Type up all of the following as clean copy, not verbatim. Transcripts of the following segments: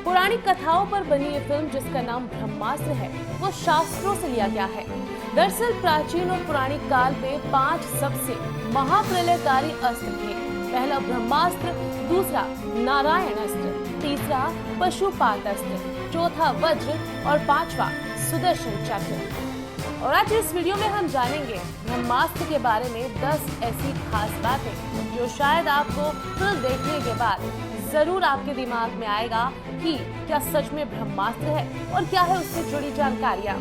पौराणिक कथाओं पर बनी ये फिल्म, जिसका नाम ब्रह्मास्त्र है, वो शास्त्रों से लिया गया है। दरअसल प्राचीन और पौराणिक काल में 5 सबसे महाप्रलयकारी अस्त्र थे। पहला ब्रह्मास्त्र, दूसरा नारायण अस्त्र, तीसरा पशुपात अस्त्र, चौथा वज्र और 5वां सुदर्शन चक्र। और आज इस वीडियो में हम जानेंगे ब्रह्मास्त्र के बारे में 10 ऐसी खास बातें जो शायद आपको फिल्म देखने के बाद जरूर आपके दिमाग में आएगा कि क्या सच में ब्रह्मास्त्र है और क्या है उससे जुड़ी जानकारियां।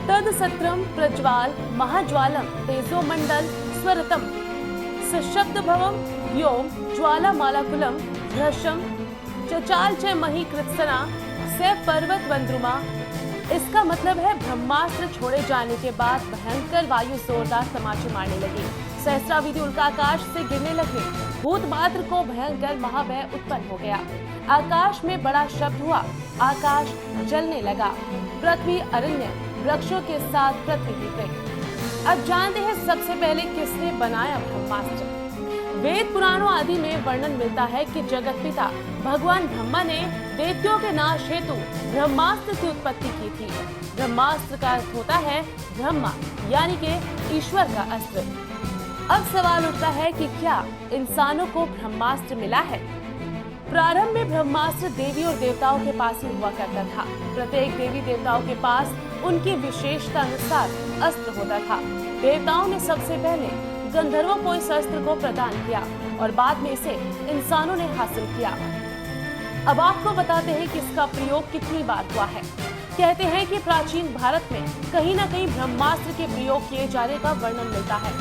तदसत्रम प्रज्वाल महाज्वालम तेजोमंडल स्वरतम सशब्द भवम व्योम ज्वालामालाकुलम भ्रशम चचाल च मही कृत्सना से पर्वत वंद्रुमा। इसका मतलब है ब्रह्मास्त्र छोड़े जाने के बाद भयंकर वायु जोरदार तमाचे मारने लगी, सहस्राविधि उल्काकाश से गिरने लगे, भूत मात्र को भयंकर महाभय उत्पन्न हो गया, आकाश में बड़ा शब्द हुआ, आकाश जलने लगा, पृथ्वी अरण्य वृक्षों के साथ पृथ्वी गिर गई। अब जानते हैं सबसे पहले किसने बनाया ब्रह्मास्त्र। वेद पुराणों आदि में वर्णन मिलता है कि जगत पिता भगवान ब्रह्मा ने दैत्यों के नाश हेतु ब्रह्मास्त्र की उत्पत्ति की थी। ब्रह्मास्त्र का अर्थ होता है ब्रह्मा यानी कि ईश्वर का अस्त्र। अब सवाल उठता है कि क्या इंसानों को ब्रह्मास्त्र मिला है। प्रारंभ में ब्रह्मास्त्र देवी और देवताओं के पास ही हुआ करता था। प्रत्येक देवी देवताओं के पास उनकी विशेषता अनुसार अस्त्र होता था। देवताओं ने सबसे पहले गंधर्वों को इस अस्त्र को प्रदान किया और बाद में इसे इंसानों ने हासिल किया। अब आपको बताते हैं कि इसका प्रयोग कितनी बार हुआ है। कहते हैं कि प्राचीन भारत में कहीं न कहीं ब्रह्मास्त्र के प्रयोग किए जाने का वर्णन मिलता है।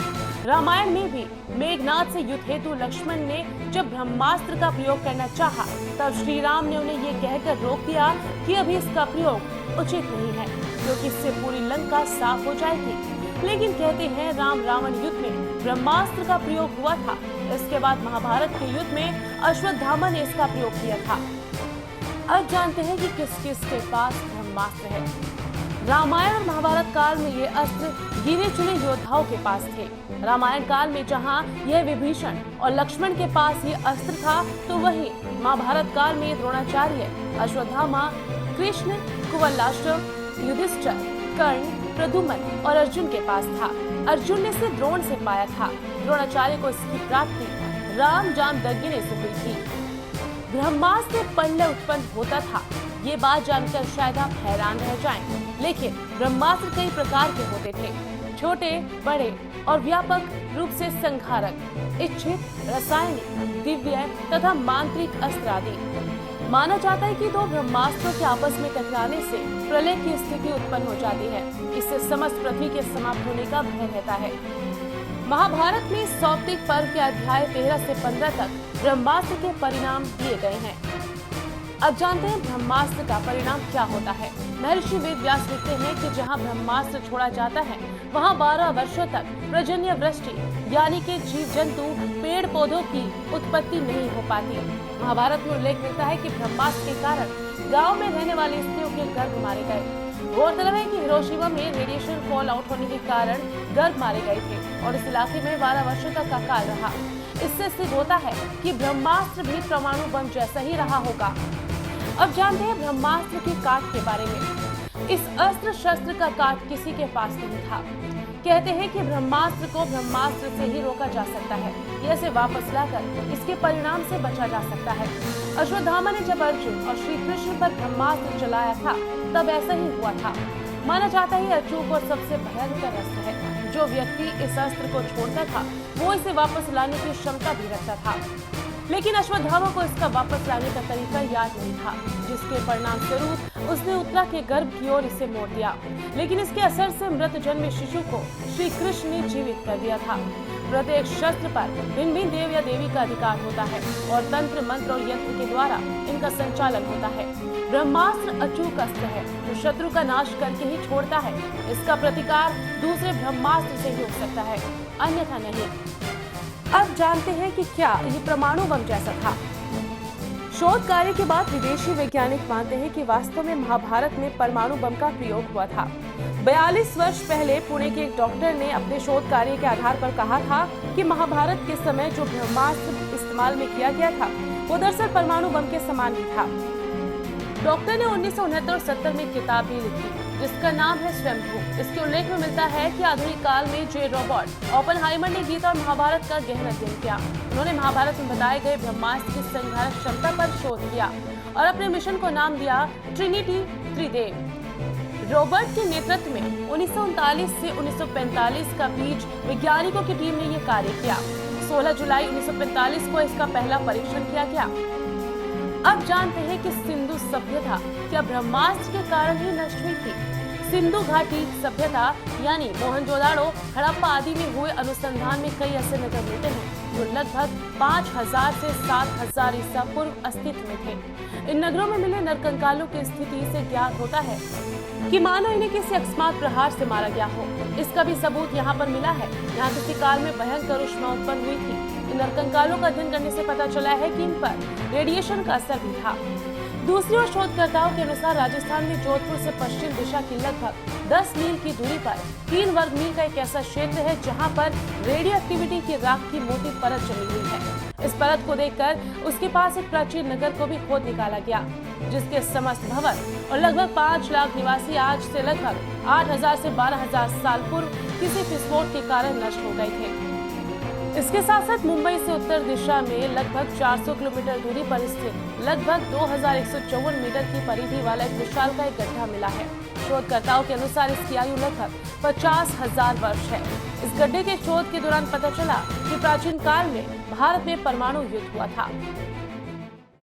रामायण में भी मेघनाद से युद्ध हेतु लक्ष्मण ने जब ब्रह्मास्त्र का प्रयोग करना चाहा, तब श्री राम ने उन्हें ये कहकर रोक दिया कि अभी इसका प्रयोग उचित नहीं है, क्योंकि इससे पूरी लंका साफ हो जाएगी। लेकिन कहते हैं राम रावण युद्ध में ब्रह्मास्त्र का प्रयोग हुआ था। इसके बाद महाभारत के युद्ध में अश्वत्थामा ने इसका प्रयोग किया था। अब जानते हैं कि किस किस के पास ब्रह्मास्त्र है। रामायण और महाभारत काल में ये अस्त्र गिने चुने योद्धाओं के पास थे। रामायण काल में जहां यह विभीषण और लक्ष्मण के पास ये अस्त्र था, तो वहीं महाभारत काल में द्रोणाचार्य, अश्वत्थामा, कृष्ण, कुवलयाश्व, युधिष्ठिर, कर्ण, प्रद्युम्न और अर्जुन के पास था। अर्जुन ने इसे द्रोण से पाया था। द्रोणाचार्य को इसकी प्राप्ति राम जामदग्नि ने से हुई थी। ब्रह्मास्त्र पल्लव उत्पन्न होता था, ये बात जानकर शायद आप हैरान रह जाएं। लेकिन ब्रह्मास्त्र कई प्रकार के होते थे, छोटे, बड़े और व्यापक रूप से संहारक, इच्छित, रासायनिक, दिव्य तथा मांत्रिक अस्त्र आदि। माना जाता है कि दो ब्रह्मास्त्रों के आपस में टकराने से प्रलय की स्थिति उत्पन्न हो जाती है। इससे समस्त पृथ्वी के समाप्त होने का भय रहता है। महाभारत में सौप्तिक पर्व के अध्याय 13 से 15 तक ब्रह्मास्त्र के परिणाम दिए गए हैं। अब जानते हैं ब्रह्मास्त्र का परिणाम क्या होता है। महर्षि वेद व्यास लिखते हैं कि जहां ब्रह्मास्त्र छोड़ा जाता है, वहां 12 वर्षों तक पर्जन्य वृष्टि यानी कि जीव जंतु, पेड़ पौधों की उत्पत्ति नहीं हो पाती। महाभारत में उल्लेख मिलता है कि ब्रह्मास्त्र के कारण गांव में रहने वाली स्त्रियों के गर्भ मारे गए। गौरतलब है कि हिरोशिमा में रेडिएशन फॉल आउट होने के कारण गर्भ मारे गए थे और इस इलाके में 12 वर्षों तक का काल रहा। इससे सिद्ध होता है कि ब्रह्मास्त्र भी परमाणु बम जैसा ही रहा होगा। अब जानते हैं ब्रह्मास्त्र की काट के बारे में। इस अस्त्र शस्त्र का काट किसी के पास नहीं था। कहते हैं कि ब्रह्मास्त्र को ब्रह्मास्त्र से ही रोका जा सकता है, या इसे वापस लाकर इसके परिणाम से बचा जा सकता है। अश्वत्थामा ने जब अर्जुन और श्री कृष्ण पर ब्रह्मास्त्र चलाया था, तब ऐसा ही हुआ था। माना जाता है अचूक और सबसे भयंकर अस्त्र है। जो व्यक्ति इस अस्त्र को छोड़ता था, वो इसे वापस लाने की क्षमता भी रखता था। लेकिन अश्वत्थामा को इसका वापस लाने का तरीका याद नहीं था, जिसके परिणाम स्वरूप उसने उत्तरा के गर्भ की ओर इसे मोड़ दिया। लेकिन इसके असर से मृत जन्मे शिशु को श्री कृष्ण ने जीवित कर दिया था। प्रत्येक शस्त्र पर भिन्न भिन्न देव या देवी का अधिकार होता है और तंत्र, मंत्र और यंत्र के द्वारा इनका संचालन होता है। ब्रह्मास्त्र अचूक अस्त्र है जो शत्रु का नाश करके ही छोड़ता है। इसका प्रतिकार दूसरे ब्रह्मास्त्र से ही हो सकता है, अन्यथा नहीं। अब जानते हैं कि क्या ये परमाणु बम जैसा था। शोध कार्य के बाद विदेशी वैज्ञानिक मानते हैं कि वास्तव में महाभारत में परमाणु बम का प्रयोग हुआ था। 42 वर्ष पहले पुणे के एक डॉक्टर ने अपने शोध कार्य के आधार पर कहा था कि महाभारत के समय जो ब्रह्मास्त्र इस्तेमाल में किया गया था वो दरअसल परमाणु बम के समान ही था। डॉक्टर ने 1969 और 70 में किताब भी लिखी जिसका नाम है स्वयंभू। इसके उल्लेख में मिलता है कि आधुनिक काल में जे रॉबर्ट ओपेनहाइमर ने गीता और महाभारत का गहन अध्ययन किया। उन्होंने महाभारत में बताए गए ब्रह्मास्त्र की संधारक क्षमता पर शोध किया और अपने मिशन को नाम दिया ट्रिनिटी त्रिदेव। रॉबर्ट के नेतृत्व में 1939 से 1945 का बीच वैज्ञानिकों की टीम ने यह कार्य किया। 16 जुलाई 1945 को इसका पहला परीक्षण किया गया। अब जानते हैं कि सिंधु सभ्यता क्या ब्रह्मास्त्र के कारण ही नष्ट हुई थी। सिंधु घाटी सभ्यता यानी मोहनजोदाड़ो, हड़प्पा आदि में हुए अनुसंधान में कई ऐसे नगर मिलते हैं जो लगभग 5000 से 7000 ईसा पूर्व अस्तित्व में थे। इन नगरों में मिले नरकंकालों की स्थिति से ज्ञात होता है कि मानो इन्हें किसी अकस्मात प्रहार से मारा गया हो। इसका भी सबूत यहाँ पर मिला है। यहाँ किसी काल में भयंकर उष्मा उत्पन्न हुई थी। इन नरकंकालों का अध्ययन करने से पता चला है कि इन पर रेडिएशन का असर भी था। दूसरी ओर शोधकर्ताओं के अनुसार राजस्थान में जोधपुर से पश्चिम दिशा की लगभग 10 मील की दूरी पर 3 वर्ग मील का एक ऐसा क्षेत्र है जहां पर रेडियो एक्टिविटी की राख की मोटी परत जमी हुई है। इस परत को देखकर उसके पास एक प्राचीन नगर को भी खोद निकाला गया जिसके समस्त भवन और लगभग 5 लाख निवासी आज से लगभग 8000 से 12000 साल पूर्व किसी विस्फोट के कारण नष्ट हो गए थे। इसके साथ साथ मुंबई से उत्तर दिशा में लगभग 400 किलोमीटर दूरी पर स्थित लगभग 2154 मीटर की परिधि वाला एक विशालकाय गड्ढा मिला है। शोधकर्ताओं के अनुसार इसकी आयु लगभग 50,000 वर्ष है। इस गड्ढे के शोध के दौरान पता चला कि प्राचीन काल में भारत में परमाणु युद्ध हुआ था।